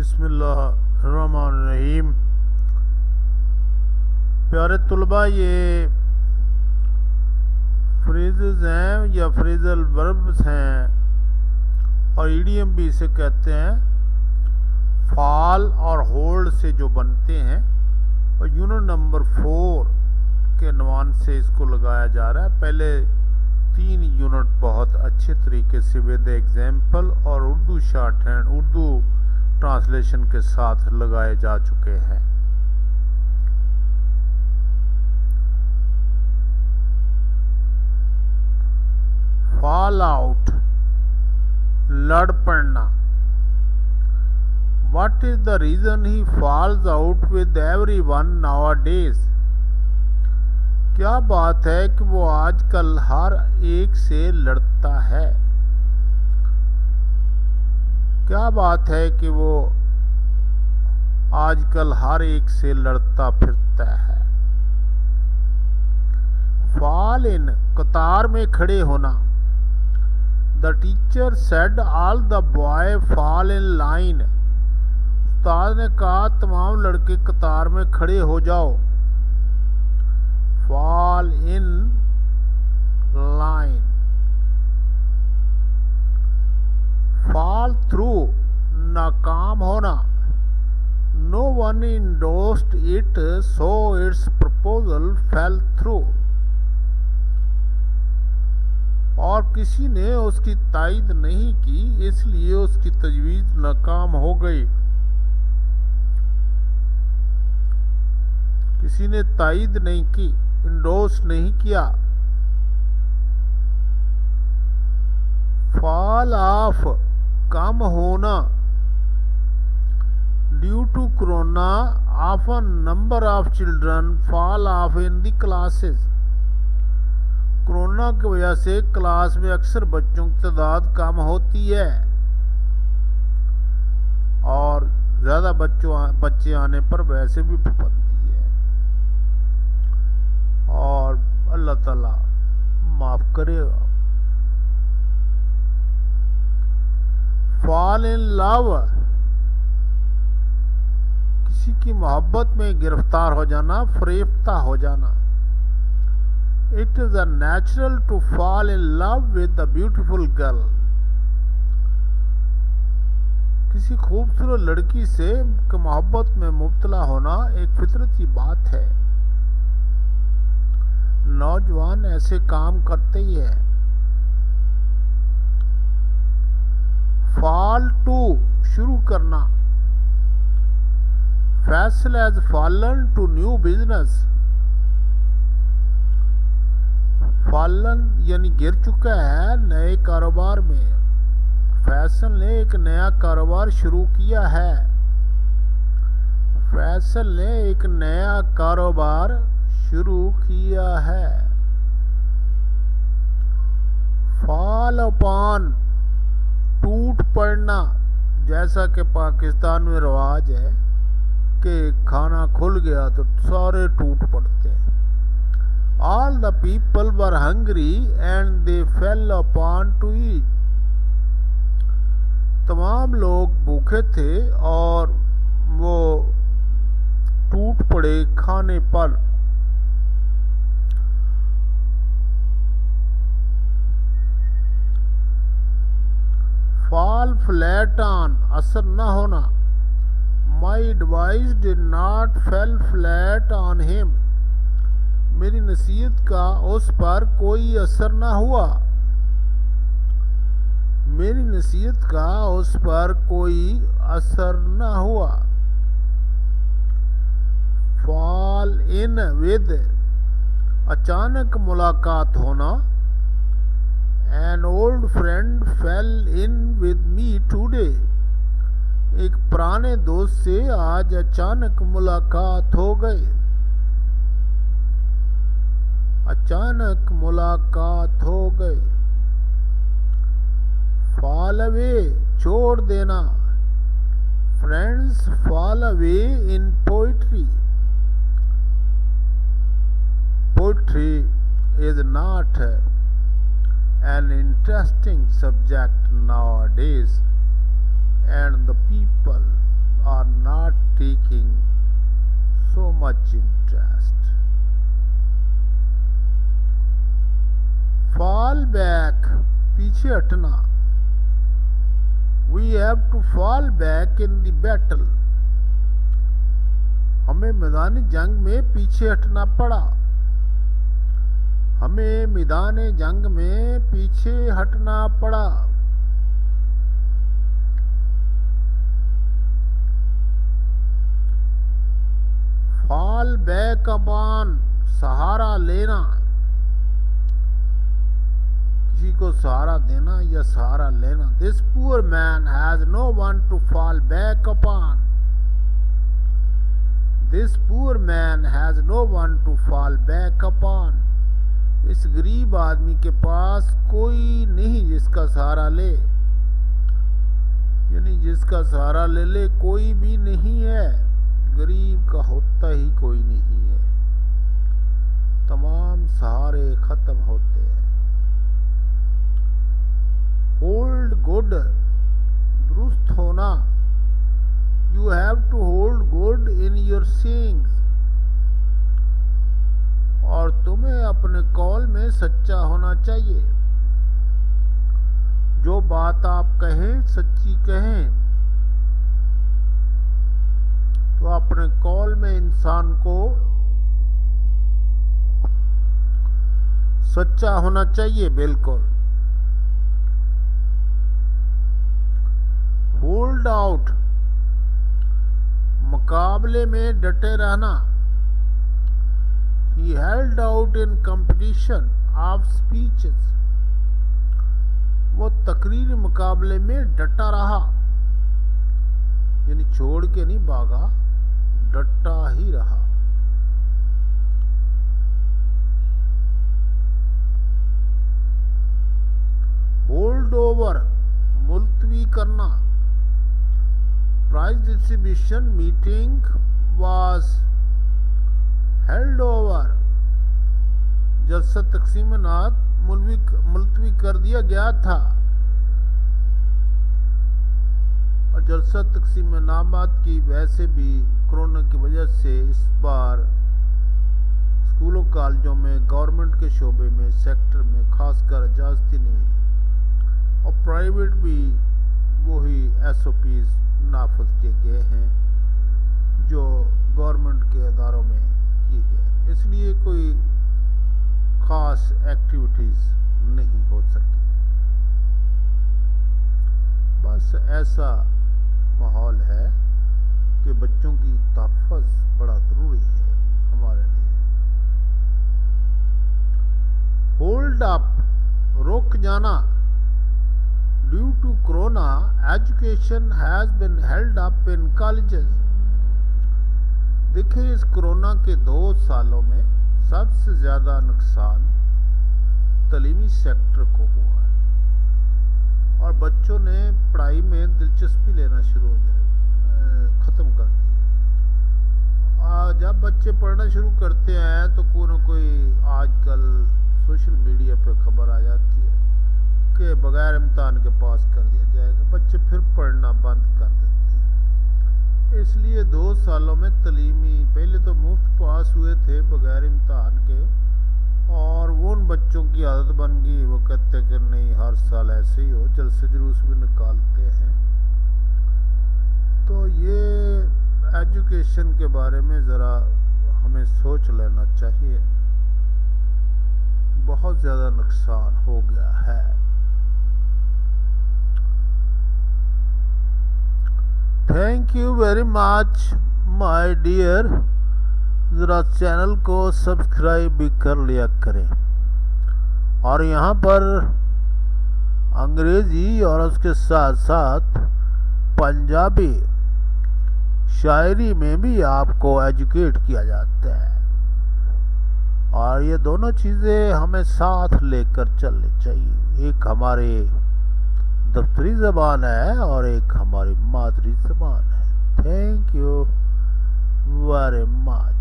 बिस्मिल्लाहिर्रहमानिर्रहीम। प्यारे तुलबा, ये फ्रेजेस हैं या फ्रेजल वर्ब्स हैं और ईडीएम भी इसे कहते हैं। फॉल और होल्ड से जो बनते हैं और यूनिट नंबर 4 के नवान से इसको लगाया जा रहा है। पहले 3 यूनिट बहुत अच्छे तरीके से विद एग्जाम्पल और Urdu short hand Urdu translation के साथ लगाए जा चुके हैं। फॉल आउट, लड़ पड़ना। What is the reason he falls out with everyone nowadays? क्या बात है कि वो आजकल हर एक से लड़ता है? क्या बात है कि वो आजकल हर एक से लड़ता फिरता है? फॉल इन, कतार में खड़े होना। The teacher said all the boy fall in line. उस्ताद ने कहा तमाम लड़के कतार में खड़े हो जाओ। Fall in line. Fall through, नाकाम होना। No one endorsed it so its proposal fell through. और किसी ने उसकी तायद नहीं की, इसलिए उसकी तजवीज़ नाकाम हो गई। किसी ने तायद नहीं की, इंडोर्स नहीं किया। फॉल ऑफ, कम होना। Due to corona often number of children fall off in the classes. Corona की वजह से क्लास में अक्सर बच्चों की तादाद कम होती है और ज़्यादा बच्चे आने पर वैसे भी पाबंदी है। और अल्लाह ताला माफ़ करेगा। फॉल इन लव, किसी की मोहब्बत में गिरफ्तार हो जाना, फरेफ्ता हो जाना। It is a natural to fall in love with a beautiful girl. किसी खूबसूरत लड़की से मोहब्बत में मुब्तला होना एक फितरती बात है। नौजवान ऐसे काम करते ही है। फॉल टू, शुरू करना। Faisal has fallen to new business. Fallen यानी गिर चुका है नए कारोबार में। फैसल ने एक नया कारोबार शुरू किया है। फैसल ने एक नया कारोबार शुरू किया है। फॉल अपॉन, टूट पड़ना। जैसा कि पाकिस्तान में रिवाज है कि खाना खुल गया तो सारे टूट पड़ते हैं। All the people were hungry and they fell upon to eat. तमाम लोग भूखे थे और वो टूट पड़े खाने पर। Fall flat on, असर न होना। My advice did not fall flat on him. मेरी नसीहत का उस पर कोई असर न हुआ। मेरी नसीहत का उस पर कोई असर न हुआ। फॉल इन विद, अचानक मुलाकात होना। An old friend fail in with me today. एक पुराने दोस्त से आज अचानक मुलाकात हो गई। अचानक मुलाकात हो गई। फॉल अवे, छोड़ देना। Friends fall away in poetry. Poetry is not an interesting subject nowadays and the people taking so much interest. Fall back, पीछे हटना. We have to fall back in the battle. हमें मैदान जंग में पीछे हटना पड़ा. हमें मैदान जंग में पीछे हटना पड़ा. Fall back upon, सहारा लेना. किसी को सहारा देना या सहारा लेना. This poor man has no one to fall back upon. This poor man has no one to fall back upon. इस गरीब आदमी के पास कोई नहीं जिसका सहारा ले. यानी जिसका सहारा ले ले कोई भी नहीं है. गरीब का होता ही कोई नहीं है. तमाम सहारे खत्म होते हैं. होल्ड गुड, दुरुस्त होना. You have to hold good in your sayings. और तुम्हें अपने कॉल में सच्चा होना चाहिए. जो बात आप कहें सच्ची कहें. तो अपने कॉल में इंसान को सच्चा होना चाहिए. बिल्कुल. होल्ड आउट, मुकाबले में डटे रहना. He held out in competition of speeches. वो तकरीर मुकाबले में डटा रहा. यानी छोड़ के नहीं भागा, डटा ही रहा. होल्ड ओवर, मुलतवी करना. Prize distribution meeting was held over. जलसा तकसीमनात मुलतवी कर दिया गया था. और जलसा तकसीमनामात की वैसे भी कोरोना की वजह से इस बार स्कूलों कॉलेजों में गवर्नमेंट के शोबे में सेक्टर में खासकर इजाजत नहीं हुई. और प्राइवेट भी वही SOPs नाफिज किए गए हैं जो गवर्नमेंट के अदारों में किए गए. इसलिए कोई खास एक्टिविटीज़ नहीं हो सकी. बस ऐसा माहौल है कि बच्चों की तहफ़्फ़ुज़ बड़ा ज़रूरी है हमारे लिए. होल्ड अप, रुक जाना. Due to Corona, education has been held up in colleges. देखिए इस कोरोना के 2 सालों में सबसे ज़्यादा नुकसान तलीमी सेक्टर को हुआ है. और बच्चों ने पढ़ाई में दिलचस्पी लेना शुरू ख़त्म कर दी. जब बच्चे पढ़ना शुरू करते हैं तो कोई ना कोई आजकल सोशल मीडिया पे खबर आ जाती है कि बगैर इम्तिहान के पास कर दिया जाएगा. बच्चे फिर पढ़ना बंद कर देते हैं. इसलिए 2 सालों में तलीमी पहले तो मुफ्त पास हुए थे बगैर इम्तिहान के. और वो उन बच्चों की आदत बन गई. वो कहते कि नहीं हर साल ऐसे ही हो. जलसे जुलूस भी निकालते हैं. तो ये एजुकेशन के बारे में ज़रा हमें सोच लेना चाहिए. बहुत ज़्यादा नुकसान हो गया है. Thank you very much my dear. ज़रा चैनल को सब्सक्राइब भी कर लिया करें. और यहाँ पर अंग्रेज़ी और उसके साथ साथ पंजाबी शायरी में भी आपको एजुकेट किया जाता है. और ये दोनों चीज़ें हमें साथ लेकर चलनी चाहिए. एक हमारे दफ्तरी ज़बान है और एक हमारी मादरी ज़बान है. Thank you very much.